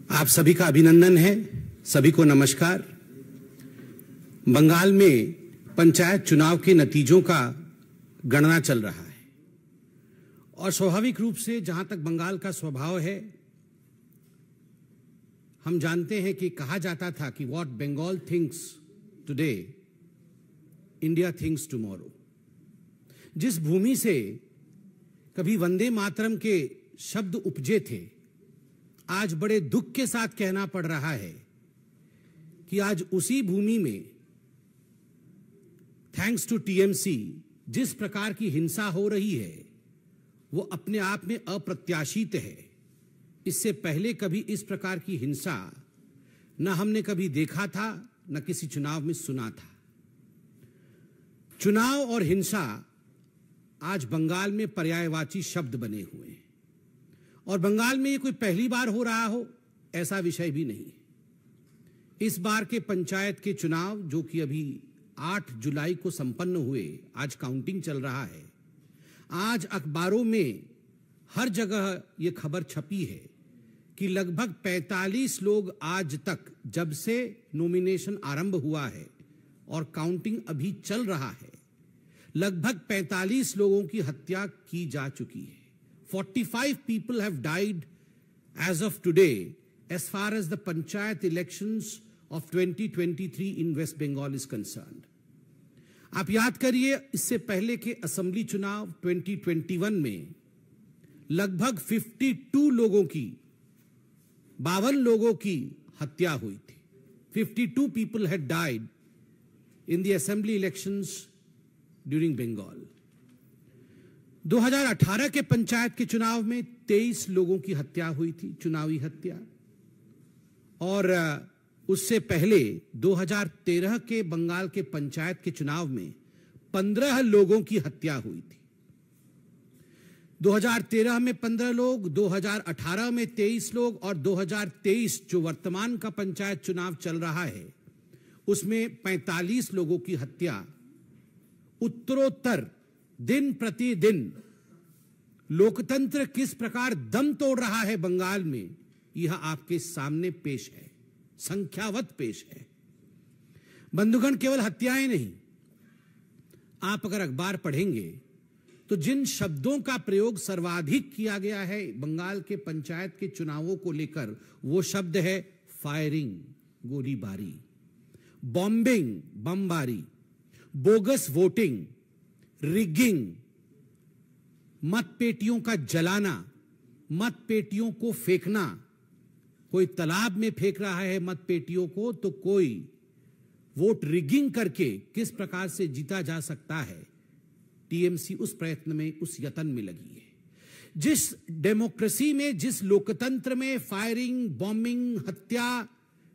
आप सभी का अभिनंदन है, सभी को नमस्कार। बंगाल में पंचायत चुनाव के नतीजों का गणना चल रहा है और स्वाभाविक रूप से जहां तक बंगाल का स्वभाव है, हम जानते हैं कि कहा जाता था कि what Bengal thinks today India thinks tomorrow. जिस भूमि से कभी वंदे मातरम के शब्द उपजे थे, आज बड़े दुख के साथ कहना पड़ रहा है कि आज उसी भूमि में थैंक्स टू टीएमसी जिस प्रकार की हिंसा हो रही है वो अपने आप में अप्रत्याशित है। इससे पहले कभी इस प्रकार की हिंसा न हमने कभी देखा था, न किसी चुनाव में सुना था। चुनाव और हिंसा आज बंगाल में पर्यायवाची शब्द बने हुए हैं और बंगाल में ये कोई पहली बार हो रहा हो ऐसा विषय भी नहीं है। इस बार के पंचायत के चुनाव जो कि अभी 8 जुलाई को संपन्न हुए, आज काउंटिंग चल रहा है। आज अखबारों में हर जगह ये खबर छपी है कि लगभग 45 लोग आज तक, जब से नॉमिनेशन आरंभ हुआ है और काउंटिंग अभी चल रहा है, लगभग 45 लोगों की हत्या की जा चुकी है। 45 people have died as of today as far as the panchayat elections of 2023 in West Bengal is concerned. आप याद करिए, इससे पहले के असेंबली चुनाव 2021 में लगभग 52 लोगों की, 52 लोगों की हत्या हुई थी। 52 people had died in the assembly elections during Bengal. 2018 के पंचायत के चुनाव में 23 लोगों की हत्या हुई थी, चुनावी हत्या। और उससे पहले 2013 के बंगाल के पंचायत के चुनाव में 15 लोगों की हत्या हुई थी। 2013 में 15 लोग, 2018 में 23 लोग और 2023 जो वर्तमान का पंचायत चुनाव चल रहा है उसमें 45 लोगों की हत्या। उत्तरोत्तर दिन प्रतिदिन लोकतंत्र किस प्रकार दम तोड़ रहा है बंगाल में, यह आपके सामने पेश है, संख्यावत पेश है। बंधुगण, केवल हत्याएं नहीं, आप अगर अखबार पढ़ेंगे तो जिन शब्दों का प्रयोग सर्वाधिक किया गया है बंगाल के पंचायत के चुनावों को लेकर, वो शब्द है फायरिंग, गोलीबारी, बॉम्बिंग, बमबारी, बोगस वोटिंग, रिगिंग, मतपेटियों का जलाना, मतपेटियों को फेंकना। कोई तालाब में फेंक रहा है मतपेटियों को, तो कोई वोट रिगिंग करके किस प्रकार से जीता जा सकता है, टीएमसी उस प्रयत्न में, उस यत्न में लगी है। जिस डेमोक्रेसी में, जिस लोकतंत्र में फायरिंग, बॉम्बिंग, हत्या,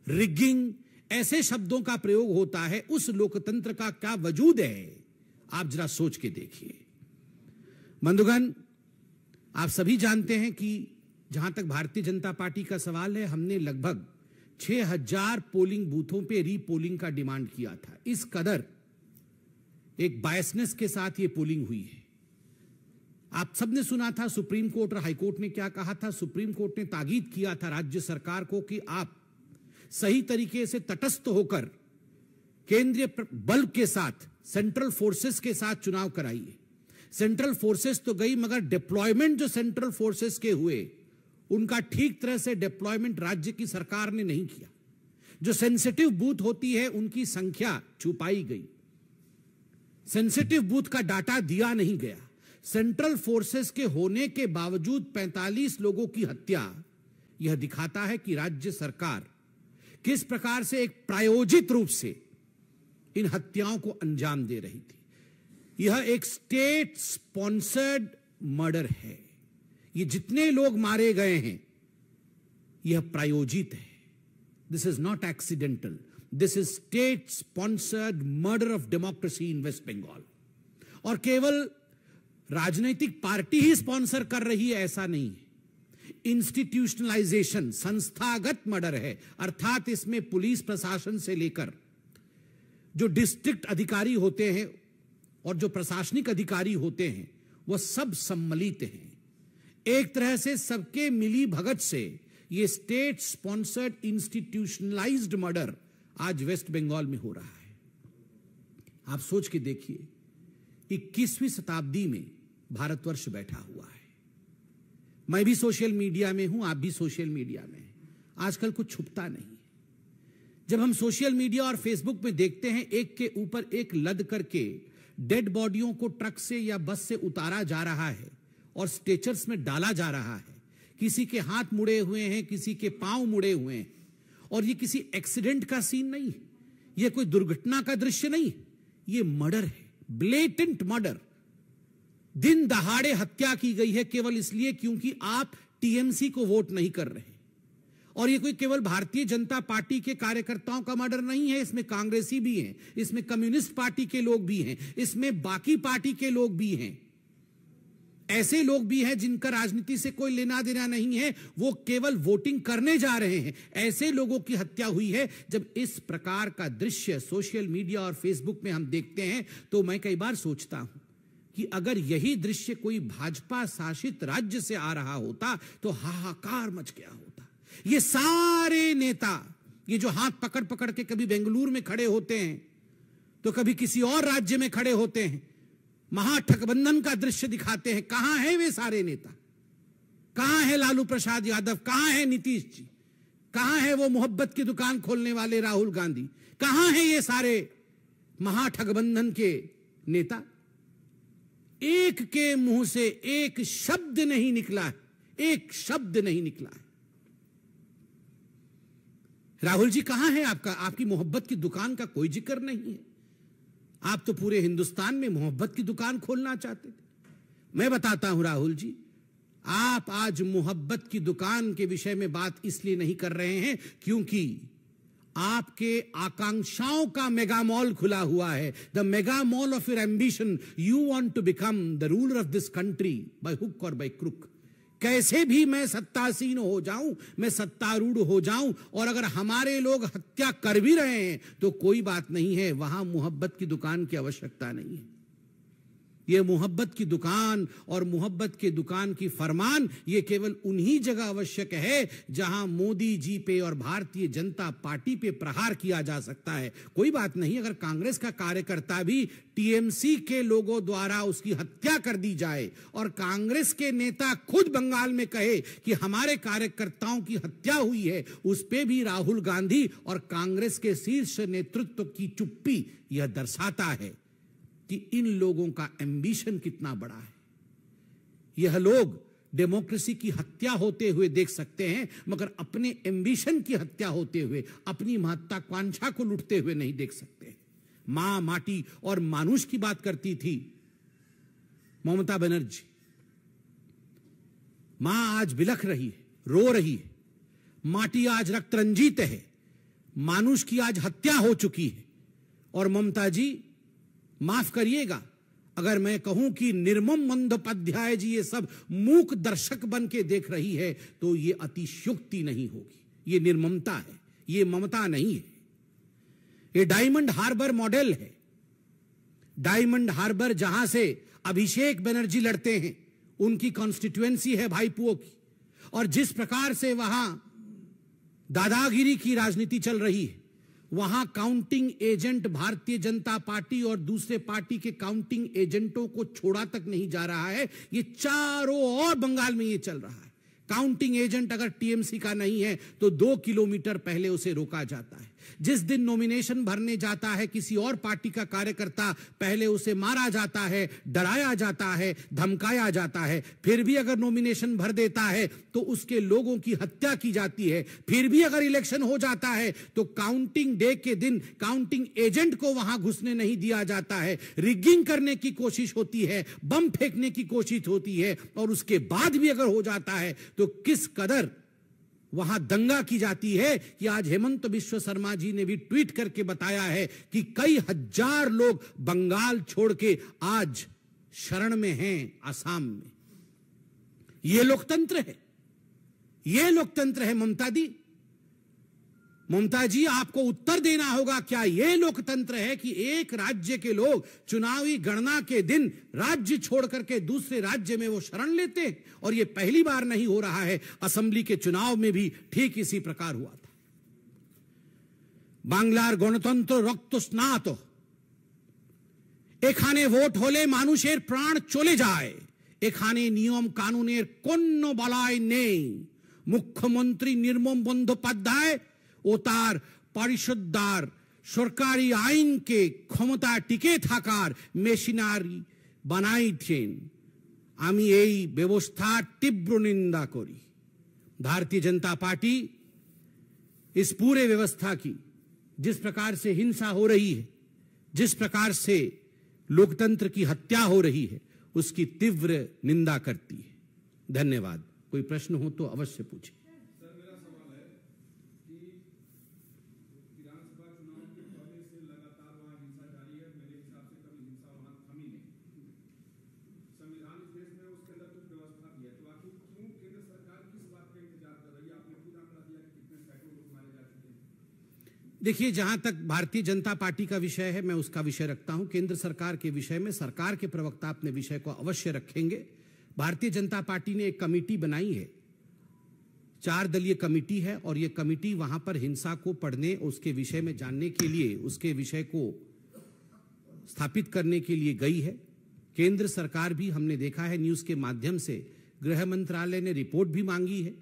रिगिंग ऐसे शब्दों का प्रयोग होता है, उस लोकतंत्र का क्या वजूद है, आप जरा सोच के देखिए। बंधुगण, आप सभी जानते हैं कि जहां तक भारतीय जनता पार्टी का सवाल है, हमने लगभग 6000 पोलिंग बूथों पे रीपोलिंग का डिमांड किया था। इस कदर एक बायसनेस के साथ ये पोलिंग हुई है। आप सबने सुना था सुप्रीम कोर्ट और हाई कोर्ट ने क्या कहा था। सुप्रीम कोर्ट ने ताकीद किया था राज्य सरकार को कि आप सही तरीके से तटस्थ होकर केंद्रीय बल के साथ, सेंट्रल फोर्सेस के साथ चुनाव कराइए। सेंट्रल फोर्सेस तो गई, मगर डिप्लॉयमेंट जो सेंट्रल फोर्सेस के हुए उनका ठीक तरह से डिप्लॉयमेंट राज्य की सरकार ने नहीं किया। जो सेंसिटिव बूथ होती है उनकी संख्या छुपाई गई, सेंसिटिव बूथ का डाटा दिया नहीं गया। सेंट्रल फोर्सेस के होने के बावजूद 45 लोगों की हत्या, यह दिखाता है कि राज्य सरकार किस प्रकार से एक प्रायोजित रूप से इन हत्याओं को अंजाम दे रही थी। यह एक स्टेट स्पॉन्सर्ड मर्डर है। ये जितने लोग मारे गए हैं यह प्रायोजित है। This is not accidental, this is state sponsored murder of democracy in West Bengal. और केवल राजनीतिक पार्टी ही स्पॉन्सर कर रही है ऐसा नहीं है। इंस्टीट्यूशनलाइजेशन, संस्थागत मर्डर है, अर्थात इसमें पुलिस प्रशासन से लेकर जो डिस्ट्रिक्ट अधिकारी होते हैं और जो प्रशासनिक अधिकारी होते हैं वह सब सम्मिलित हैं। एक तरह से सबके मिली भगत से ये स्टेट स्पॉन्सर्ड इंस्टीट्यूशनलाइज्ड मर्डर आज वेस्ट बंगाल में हो रहा है। आप सोच के देखिए, 21वीं शताब्दी में भारतवर्ष बैठा हुआ है। मैं भी सोशल मीडिया में हूं, आप भी सोशल मीडिया में हैं। आजकल कुछ छुपता नहीं। जब हम सोशल मीडिया और फेसबुक में देखते हैं एक के ऊपर एक लद करके डेड बॉडियों को ट्रक से या बस से उतारा जा रहा है और स्ट्रेचर्स में डाला जा रहा है, किसी के हाथ मुड़े हुए हैं, किसी के पांव मुड़े हुए हैं, और ये किसी एक्सीडेंट का सीन नहीं, ये कोई दुर्घटना का दृश्य नहीं, ये मर्डर है, ब्लेटेंट मर्डर। दिन दहाड़े हत्या की गई है केवल इसलिए क्योंकि आप टीएमसी को वोट नहीं कर रहे। और ये कोई केवल भारतीय जनता पार्टी के कार्यकर्ताओं का मर्डर नहीं है, इसमें कांग्रेसी भी हैं, इसमें कम्युनिस्ट पार्टी के लोग भी हैं, इसमें बाकी पार्टी के लोग भी हैं, ऐसे लोग भी हैं जिनका राजनीति से कोई लेना देना नहीं है, वो केवल वोटिंग करने जा रहे हैं। ऐसे लोगों की हत्या हुई है। जब इस प्रकार का दृश्य सोशल मीडिया और फेसबुक में हम देखते हैं तो मैं कई बार सोचता हूं कि अगर यही दृश्य कोई भाजपा शासित राज्य से आ रहा होता तो हाहाकार मच गया होता। ये सारे नेता, ये जो हाथ पकड़ पकड़ के कभी बेंगलुरु में खड़े होते हैं तो कभी किसी और राज्य में खड़े होते हैं, महागठबंधन का दृश्य दिखाते हैं। कहां है वे सारे नेता? कहां है लालू प्रसाद यादव? कहां है नीतीश जी? कहां है वो मोहब्बत की दुकान खोलने वाले राहुल गांधी? कहां है ये सारे महागठबंधन के नेता? एक के मुंह से एक शब्द नहीं निकला है, एक शब्द नहीं निकला है। राहुल जी कहां है आपका? आपकी मोहब्बत की दुकान का कोई जिक्र नहीं है। आप तो पूरे हिंदुस्तान में मोहब्बत की दुकान खोलना चाहते थे। मैं बताता हूं राहुल जी, आप आज मोहब्बत की दुकान के विषय में बात इसलिए नहीं कर रहे हैं क्योंकि आपके आकांक्षाओं का मेगा मॉल खुला हुआ है। The mega mall of your ambition. You want to become the ruler of this country by hook और बाय क्रुक। कैसे भी मैं सत्तासीन हो जाऊं, मैं सत्तारूढ़ हो जाऊं, और अगर हमारे लोग हत्या कर भी रहे हैं तो कोई बात नहीं है, वहां मोहब्बत की दुकान की आवश्यकता नहीं है। यह मोहब्बत की दुकान और मोहब्बत की दुकान की फरमान ये केवल उन्हीं जगह आवश्यक है जहां मोदी जी पे और भारतीय जनता पार्टी पे प्रहार किया जा सकता है। कोई बात नहीं अगर कांग्रेस का कार्यकर्ता भी टीएमसी के लोगों द्वारा उसकी हत्या कर दी जाए और कांग्रेस के नेता खुद बंगाल में कहे कि हमारे कार्यकर्ताओं की हत्या हुई है, उस पे भी राहुल गांधी और कांग्रेस के शीर्ष नेतृत्व की चुप्पी यह दर्शाता है कि इन लोगों का एम्बिशन कितना बड़ा है। यह लोग डेमोक्रेसी की हत्या होते हुए देख सकते हैं मगर अपने एम्बिशन की हत्या होते हुए, अपनी महत्वाकांक्षा को लूटते हुए नहीं देख सकते। मां, माटी और मानुष की बात करती थी ममता बनर्जी। मां आज बिलख रही है, रो रही है, माटी आज रक्त रंजित है, मानुष की आज हत्या हो चुकी है। और ममता जी माफ करिएगा अगर मैं कहूं कि निर्मम बंदोपाध्याय जी ये सब मूक दर्शक बन के देख रही है तो ये अतिशयोक्ति नहीं होगी, ये निर्ममता है, ये ममता नहीं है। ये डायमंड हार्बर मॉडल है। डायमंड हार्बर जहां से अभिषेक बनर्जी लड़ते हैं, उनकी कॉन्स्टिट्यूएंसी है भाईपुओं की, और जिस प्रकार से वहां दादागिरी की राजनीति चल रही है, वहां counting agent Bharatiya Janata party और दूसरे पार्टी के काउंटिंग एजेंटों को छोड़ा तक नहीं जा रहा है। ये चारों ओर बंगाल में ये चल रहा है। काउंटिंग एजेंट अगर टीएमसी का नहीं है तो 2 किलोमीटर पहले उसे रोका जाता है। जिस दिन नॉमिनेशन भरने जाता है किसी और पार्टी का कार्यकर्ता, पहले उसे मारा जाता है, डराया जाता है, धमकाया जाता है। फिर भी अगर नॉमिनेशन भर देता है तो उसके लोगों की हत्या की जाती है। फिर भी अगर इलेक्शन हो जाता है तो काउंटिंग डे के दिन काउंटिंग एजेंट को वहां घुसने नहीं दिया जाता है। रिगिंग करने की कोशिश होती है, बम फेंकने की कोशिश होती है, और उसके बाद भी अगर हो जाता है तो किस कदर वहां दंगा की जाती है कि आज हेमंत बिश्व शर्मा जी ने भी ट्वीट करके बताया है कि कई हजार लोग बंगाल छोड़ के आज शरण में हैं आसाम में। यह लोकतंत्र है, यह लोकतंत्र है ममता दी। ममता जी, आपको उत्तर देना होगा, क्या यह लोकतंत्र है कि एक राज्य के लोग चुनावी गणना के दिन राज्य छोड़ करके दूसरे राज्य में वो शरण लेते हैं? और यह पहली बार नहीं हो रहा है, असेंबली के चुनाव में भी ठीक इसी प्रकार हुआ था। बांग्लार गणतंत्र रक्त स्नात, এখানে ভোট হলে মানুষের প্রাণ চলে যায়, এখানে নিয়ম কানুনের কোনো বলয় নেই। মুখ্যমন্ত্রী নির্মম বন্দ্যোপাধ্যায় ও তার পরিষদদার সরকারি আইনকে ক্ষমতা টিকে থাকার মেশিনারি বানাইছেন। আমি এই ব্যবস্থার তীব্র নিন্দা করি। भारतीय जनता पार्टी इस पूरे व्यवस्था की जिस प्रकार से हिंसा हो रही है, जिस प्रकार से लोकतंत्र की हत्या हो रही है, उसकी तीव्र निंदा करती है। धन्यवाद। कोई प्रश्न हो तो अवश्य पूछें। सर, मेरा सवाल है कि विधानसभा चुनाव के पहले से लगातार वहां हिंसा जारी है। मेरे हिसाब से कभी हिंसा वहां थमी नहीं। संविधान इस देश में उसके अंदर कुछ व्यवस्था भी है, तो आखिर क्यों केंद्र सरकार किस बात का इंतजार कर रही है? आपने खुद आंकड़ा दिया कि कितने सैकड़ों लोग मारे जा चुके हैं। देखिए, जहां तक भारतीय जनता पार्टी का विषय है, मैं उसका विषय रखता हूं। केंद्र सरकार के विषय में सरकार के प्रवक्ता अपने विषय को अवश्य रखेंगे। भारतीय जनता पार्टी ने एक कमेटी बनाई है, 4 दलीय कमेटी है, और यह कमेटी वहां पर हिंसा को पढ़ने, उसके विषय में जानने के लिए, उसके विषय को स्थापित करने के लिए गई है। केंद्र सरकार भी, हमने देखा है न्यूज के माध्यम से, गृह मंत्रालय ने रिपोर्ट भी मांगी है।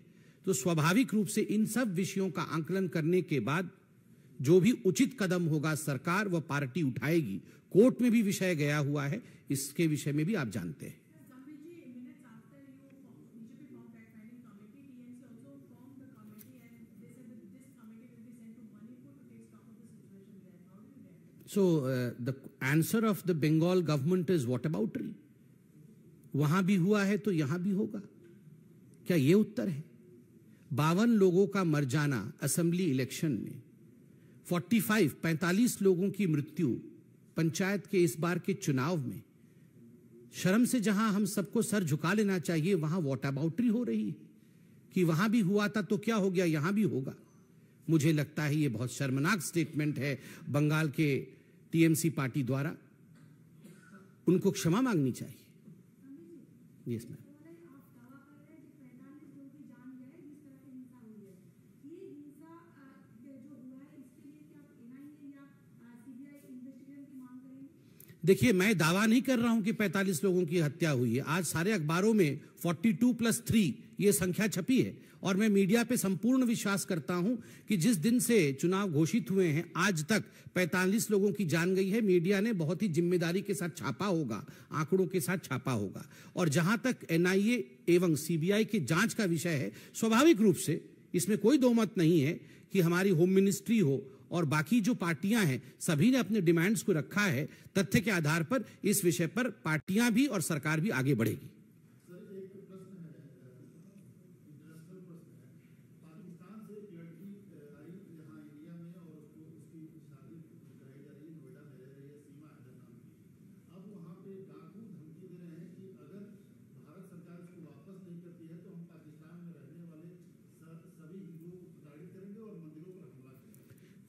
तो स्वाभाविक रूप से इन सब विषयों का आंकलन करने के बाद जो भी उचित कदम होगा सरकार व पार्टी उठाएगी। कोर्ट में भी विषय गया हुआ है, इसके विषय में भी आप जानते हैं। So the answer of the Bengal government is whataboutery. वहां भी हुआ है तो यहां भी होगा, क्या ये उत्तर है? 52 लोगों का मर जाना असेंबली इलेक्शन में, 45 लोगों की मृत्यु पंचायत के इस बार के चुनाव में। शर्म से जहां हम सबको सर झुका लेना चाहिए, वहां वॉटअबाउटरी हो रही है कि वहां भी हुआ था तो क्या हो गया, यहां भी होगा। मुझे लगता है ये बहुत शर्मनाक स्टेटमेंट है बंगाल के टीएमसी पार्टी द्वारा। उनको क्षमा मांगनी चाहिए। Yes ma'am. देखिए, मैं दावा नहीं कर रहा हूं कि 45 लोगों की हत्या हुई है। आज सारे अखबारों में 42+3 ये संख्या छपी है, और मैं मीडिया पे संपूर्ण विश्वास करता हूं कि जिस दिन से चुनाव घोषित हुए हैं आज तक 45 लोगों की जान गई है। मीडिया ने बहुत ही जिम्मेदारी के साथ छापा होगा, आंकड़ों के साथ छापा होगा। और जहां तक एनआईए एवं सीबीआई की जांच का विषय है, स्वाभाविक रूप से इसमें कोई दो मत नहीं है कि हमारी होम मिनिस्ट्री हो और बाकी जो पार्टियां हैं, सभी ने अपने डिमांड्स को रखा है। तथ्य के आधार पर इस विषय पर पार्टियां भी और सरकार भी आगे बढ़ेगी।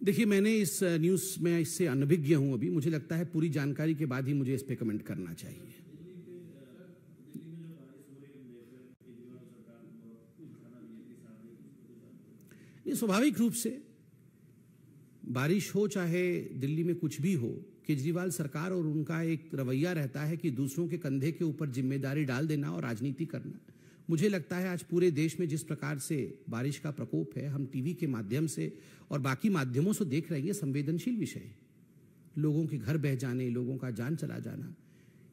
देखिए, मैंने इस न्यूज़ में इससे अनभिज्ञ हूं अभी। मुझे लगता है पूरी जानकारी के बाद ही मुझे इस पे कमेंट करना चाहिए। ये स्वाभाविक रूप से बारिश हो चाहे दिल्ली में कुछ भी हो, केजरीवाल सरकार और उनका एक रवैया रहता है कि दूसरों के कंधे के ऊपर जिम्मेदारी डाल देना और राजनीति करना। मुझे लगता है आज पूरे देश में जिस प्रकार से बारिश का प्रकोप है, हम टीवी के माध्यम से और बाकी माध्यमों से देख रहे हैं। ये संवेदनशील विषय है। लोगों के घर बह जाने, लोगों का जान चला जाना,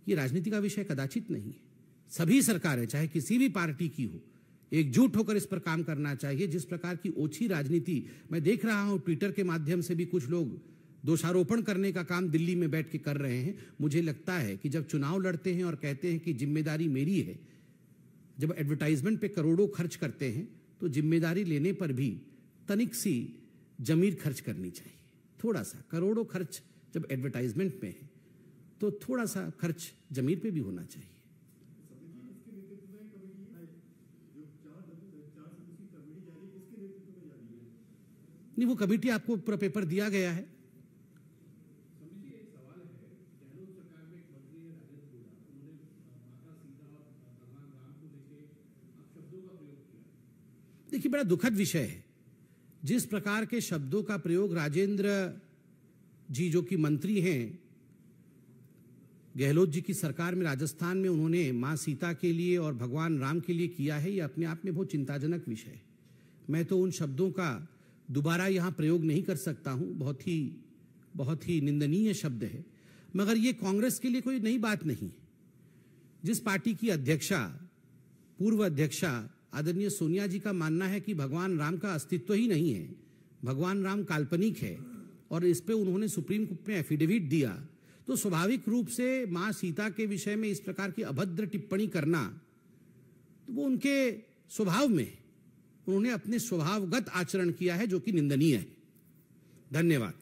ये राजनीति का विषय कदाचित नहीं है। सभी सरकारें, चाहे किसी भी पार्टी की हो, एकजुट होकर इस पर काम करना चाहिए। जिस प्रकार की ओछी राजनीति मैं देख रहा हूं, ट्विटर के माध्यम से भी कुछ लोग दोषारोपण करने का काम दिल्ली में बैठ के कर रहे हैं। मुझे लगता है कि जब चुनाव लड़ते हैं और कहते हैं कि जिम्मेदारी मेरी है, जब एडवर्टाइजमेंट पे करोड़ों खर्च करते हैं, तो जिम्मेदारी लेने पर भी तनिक सी जमीर खर्च करनी चाहिए। थोड़ा सा करोड़ों खर्च जब एडवर्टाइजमेंट में है, तो थोड़ा सा खर्च जमीर पे भी होना चाहिए। नहीं, वो कमेटी आपको पूरा पेपर दिया गया है। देखिए, बड़ा दुखद विषय है जिस प्रकार के शब्दों का प्रयोग राजेंद्र जी, जो कि मंत्री हैं गहलोत जी की सरकार में राजस्थान में, उन्होंने मां सीता के लिए और भगवान राम के लिए किया है, ये अपने आप में बहुत चिंताजनक विषय है। मैं तो उन शब्दों का दोबारा यहां प्रयोग नहीं कर सकता हूं, बहुत ही निंदनीय शब्द है। मगर ये कांग्रेस के लिए कोई नई बात नहीं है। जिस पार्टी की अध्यक्षा, पूर्व अध्यक्षा आदरणीय सोनिया जी का मानना है कि भगवान राम का अस्तित्व ही नहीं है, भगवान राम काल्पनिक है, और इस पे उन्होंने सुप्रीम कोर्ट में एफिडेविट दिया, तो स्वाभाविक रूप से मां सीता के विषय में इस प्रकार की अभद्र टिप्पणी करना, तो वो उनके स्वभाव में, उन्होंने अपने स्वभावगत आचरण किया है जो कि निंदनीय है। धन्यवाद।